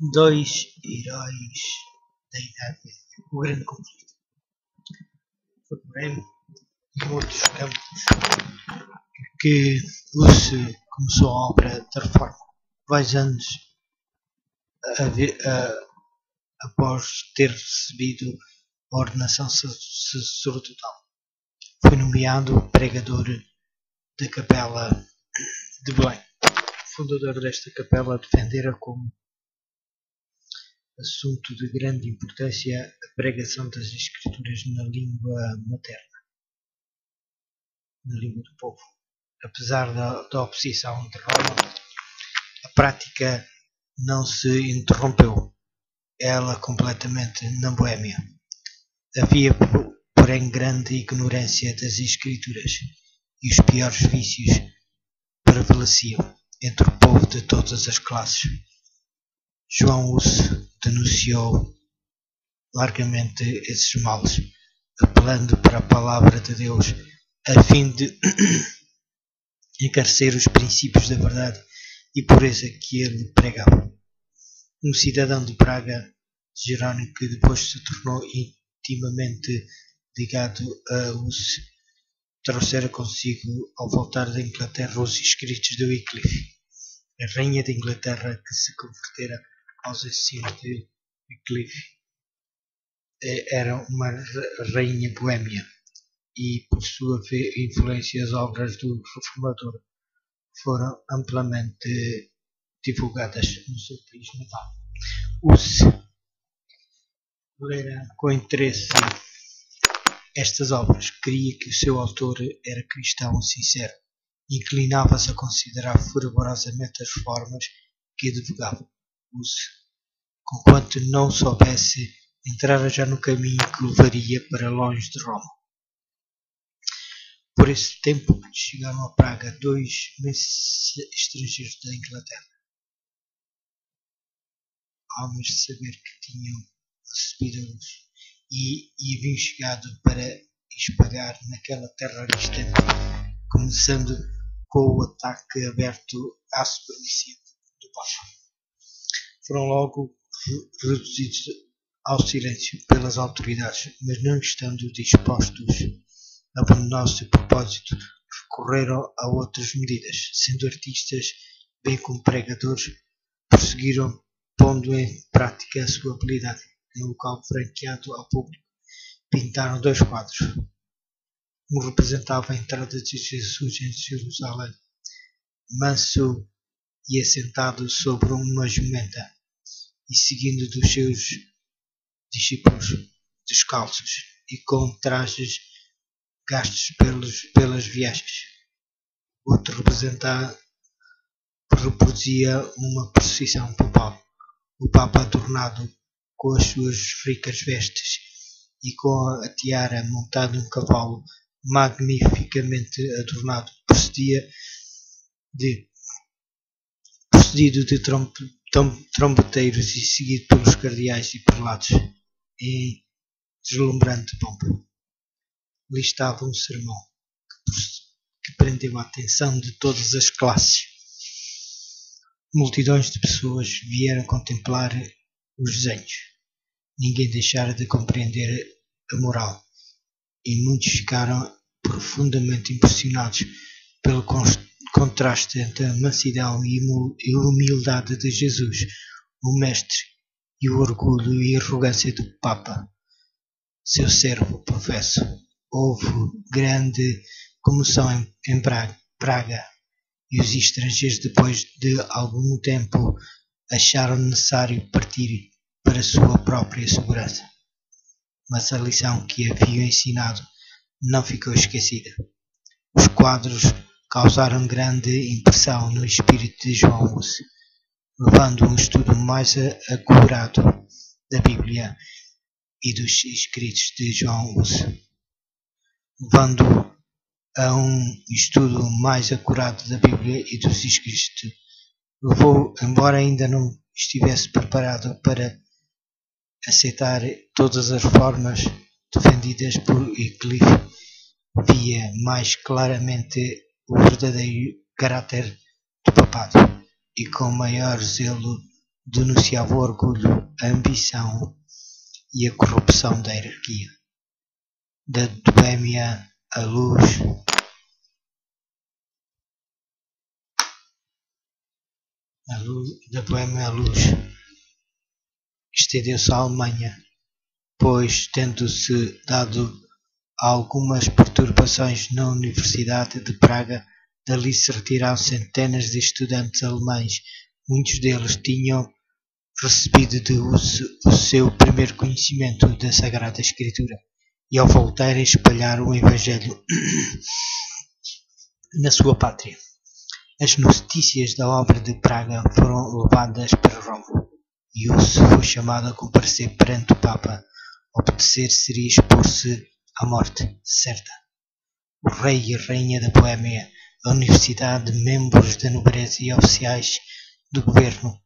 Dois heróis da Idade Média. O grande conflito. Foi porém em outros campos que Lúcio começou a obra da reforma. Vários anos após ter recebido a ordenação sacerdotal, foi nomeado pregador da Capela de Belém. O fundador desta capela defendera como assunto de grande importância a pregação das Escrituras na língua materna, na língua do povo. Apesar da oposição de Roma, a prática não se interrompeu, ela completamente na Boêmia. Havia, porém, grande ignorância das Escrituras e os piores vícios prevaleciam entre o povo de todas as classes. João Husso denunciou largamente esses males, apelando para a palavra de Deus a fim de encarecer os princípios da verdade e pureza que ele pregava. Um cidadão de Praga, Jerônimo, que depois se tornou intimamente ligado a Husso, trouxera consigo, ao voltar da Inglaterra, os escritos de Wycliffe. A rainha de Inglaterra, que se convertera aos ensinos de Wycliffe, era uma rainha boêmia e, por sua influência, as obras do reformador foram amplamente divulgadas no seu país natal. Husso lera com interesse estas obras, creia que o seu autor era cristão sincero, inclinava-se a considerar fervorosamente as formas que advogava. Husso, conquanto não soubesse, entrara já no caminho que levaria para longe de Roma. Por esse tempo chegaram a Praga 2 estrangeiros da Inglaterra, homens de saber que tinham recebido a luz e haviam chegado para espalhar naquela terra distante, começando com o ataque aberto à supremacia do Papa. Foram logo reduzidos ao silêncio pelas autoridades, mas não estando dispostos a abandonar o seu propósito, recorreram a outras medidas. Sendo artistas, bem como pregadores, prosseguiram pondo em prática a sua habilidade. Em local franqueado ao público, pintaram 2 quadros. Um representava a entrada de Jesus em Jerusalém, manso e assentado sobre uma jumenta, e seguindo dos seus discípulos descalços e com trajes gastos pelas viagens. Outro reproduzia uma procissão papal, o Papa adornado com as suas ricas vestes e com a tiara montado num cavalo magnificamente adornado, precedido de trombeteiros e seguido pelos cardeais e prelados em deslumbrante pompa. Ali estava um sermão que prendeu a atenção de todas as classes. Multidões de pessoas vieram contemplar os desenhos. Ninguém deixara de compreender a moral, e muitos ficaram profundamente impressionados pelo contraste entre a mansidão e humildade de Jesus, o Mestre, e o orgulho e arrogância do Papa, seu servo professo. Houve grande comoção em Praga, e os estrangeiros, depois de algum tempo, acharam necessário partir para sua própria segurança. Mas a lição que haviam ensinado não ficou esquecida. Os quadros causaram grande impressão no espírito de João Husso, levando a um estudo mais acurado da Bíblia e dos escritos de João Husso. Levando a um estudo mais acurado da Bíblia e dos escritos, levou, embora ainda não estivesse preparado para aceitar todas as reformas defendidas por Wycliffe, via mais claramente o verdadeiro caráter do papado e com maior zelo denunciava o orgulho, a ambição e a corrupção da hierarquia. Da Boêmia à luz, estendeu-se à Alemanha, pois, tendo-se dado algumas perturbações na Universidade de Praga, dali se retiraram centenas de estudantes alemães. Muitos deles tinham recebido de o seu primeiro conhecimento da Sagrada Escritura e, ao voltarem, espalharam o Evangelho na sua pátria. As notícias da obra de Praga foram levadas para Roma e Hus foi chamado a comparecer perante o Papa. Obedecer seria expor-se à morte certa. O rei e a rainha da Boêmia, a universidade, membros da nobreza e oficiais do governo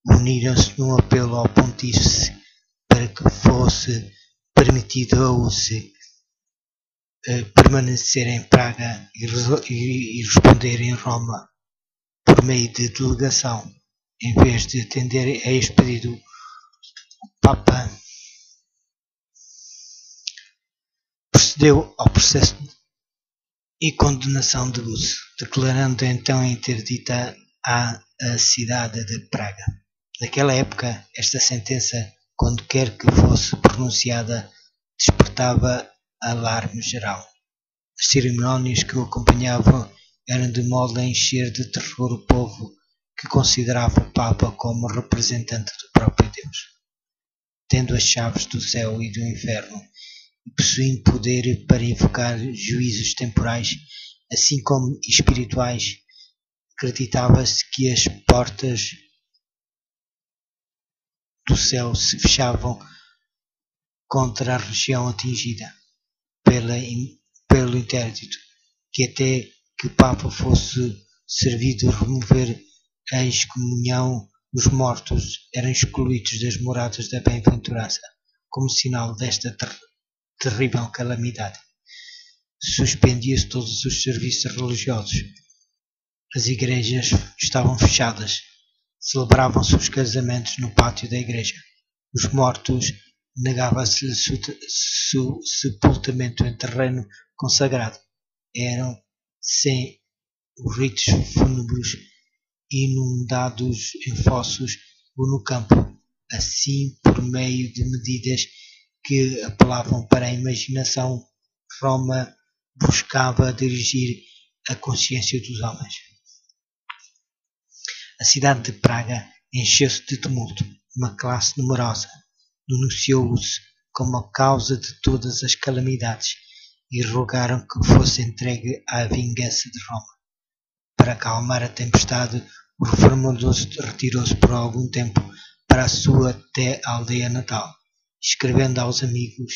uniram-se num apelo ao pontífice para que fosse permitido a Hus permanecer em Praga e responder em Roma por meio de delegação. Em vez de atender a este pedido, o Papa procedeu ao processo e condenação de Hus, declarando então interdita a cidade de Praga. Naquela época, esta sentença, quando quer que fosse pronunciada, despertava alarme geral. As cerimónias que o acompanhavam eram de modo a encher de terror o povo, que considerava o Papa como representante do próprio Deus, tendo as chaves do céu e do inferno, e possuindo poder para invocar juízos temporais, assim como espirituais. Acreditava-se que as portas do céu se fechavam contra a região atingida pelo interdito, que até que o Papa fosse servido a remover a excomunhão, os mortos eram excluídos das moradas da bem-aventurança, como sinal desta terrível calamidade. Suspendia-se todos os serviços religiosos. As igrejas estavam fechadas. Celebravam-se os casamentos no pátio da igreja. Os mortos negavam-se sepultamento em terreno consagrado. Eram, sem os ritos fúnebres, inundados em fossos ou no campo, assim por meio de medidas que apelavam para a imaginação. Roma buscava dirigir a consciência dos homens. A cidade de Praga encheu-se de tumulto. Uma classe numerosa denunciou-os como a causa de todas as calamidades e rogaram que fosse entregue à vingança de Roma. Para acalmar a tempestade, o reformador retirou-se por algum tempo para a sua aldeia natal, escrevendo aos amigos